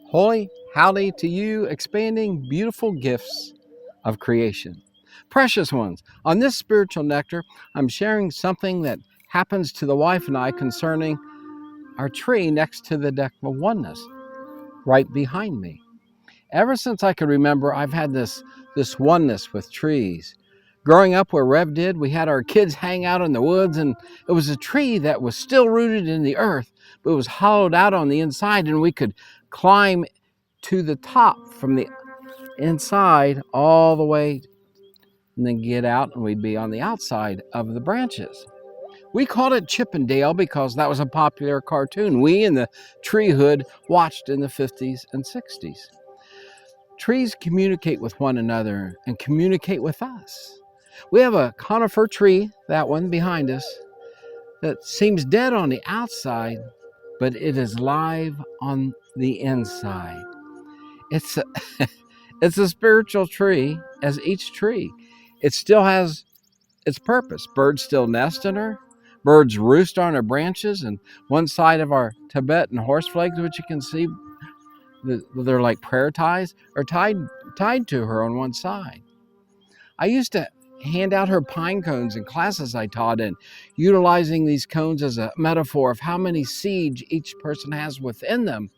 Holy howdy to you, expanding beautiful gifts of creation. Precious ones, on this spiritual nectar, I'm sharing something that happens to the wife and I concerning our tree next to the deck of oneness, right behind me. Ever since I could remember, I've had this oneness with trees. Growing up where Rev did, we had our kids hang out in the woods, and it was a tree that was still rooted in the earth, but it was hollowed out on the inside, and we could climb to the top from the inside all the way and then get out, and we'd be on the outside of the branches. We called it Chippendale because that was a popular cartoon we in the tree hood watched in the 50s and 60s. Trees communicate with one another and communicate with us. We have a conifer tree, that one behind us, that seems dead on the outside, but it is live on the inside. It's a, it's a spiritual tree, as each tree. It still has its purpose. Birds still nest in her. Birds roost on her branches, and one side of our Tibetan horse flags, which you can see, they're like prayer ties, are tied to her on one side. I used to hand out her pine cones in classes I taught in, utilizing these cones as a metaphor of how many seeds each person has within them.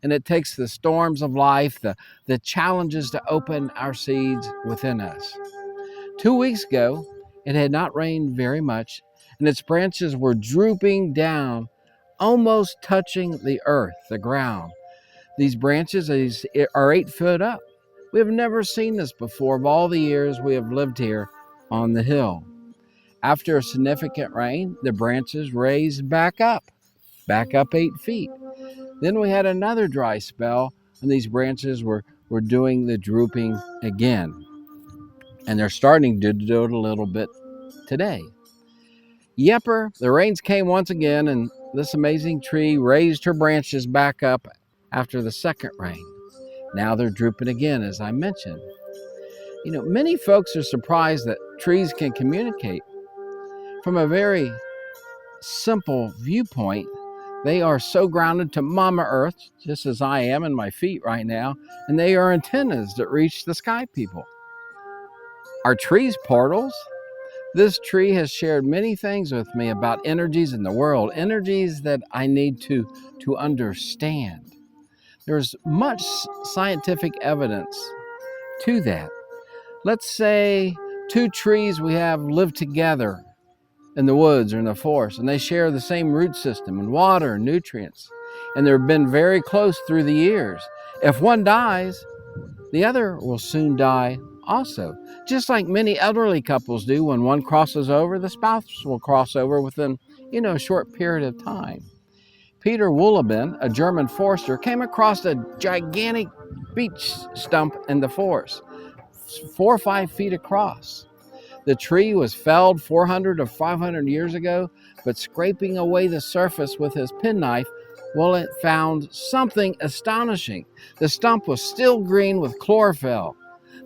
And it takes the storms of life, the challenges to open our seeds within us. 2 weeks ago, it had not rained very much, and its branches were drooping down, almost touching the earth, the ground. These branches are 8 foot up. We have never seen this before of all the years we have lived here on the hill. After a significant rain, the branches raised back up 8 feet. Then we had another dry spell, and these branches were doing the drooping again. And they're starting to do it a little bit today. Yepper, the rains came once again, and this amazing tree raised her branches back up after the second rain. Now they're drooping again, as I mentioned. Many folks are surprised that trees can communicate. From a very simple viewpoint, they are so grounded to Mama Earth, just as I am in my feet right now, and they are antennas that reach the sky people. Are trees portals? This tree has shared many things with me about energies in the world, energies that I need to understand. There's much scientific evidence to that. Let's say 2 trees we have live together in the woods or in the forest, and they share the same root system and water and nutrients, and they've been very close through the years. If one dies, the other will soon die also. Just like many elderly couples do, when one crosses over, the spouse will cross over within, a short period of time. Peter Wolleben, a German forester, came across a gigantic beech stump in the forest, 4 or 5 feet across. The tree was felled 400 or 500 years ago, but scraping away the surface with his penknife, it found something astonishing. The stump was still green with chlorophyll.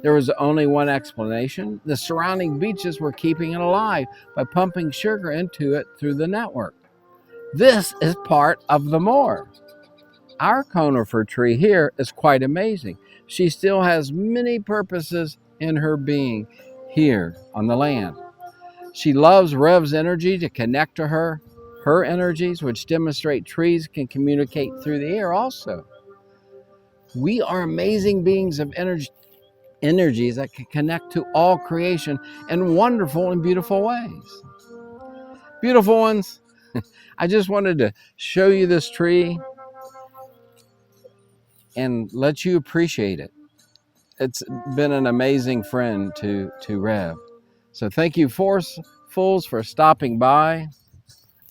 There was only one explanation. The surrounding beeches were keeping it alive by pumping sugar into it through the network. This is part of the more. Our conifer tree here is quite amazing. She still has many purposes in her being here on the land. She loves Rev's energy to connect to her energies, which demonstrate trees can communicate through the air also. We are amazing beings of energies that can connect to all creation in wonderful and beautiful ways. Beautiful ones, I just wanted to show you this tree and let you appreciate it. It's been an amazing friend to Rev. So thank you, Forcefuls, for stopping by.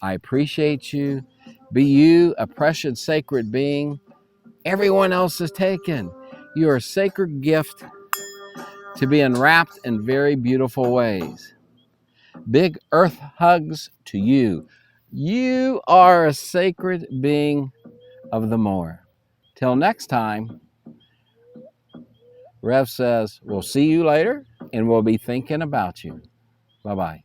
I appreciate you. Be you a precious, sacred being. Everyone else is taken. You are a sacred gift to be unwrapped in very beautiful ways. Big earth hugs to you. You are a sacred being of the more. Till next time, Rev says, we'll see you later, and we'll be thinking about you. Bye-bye.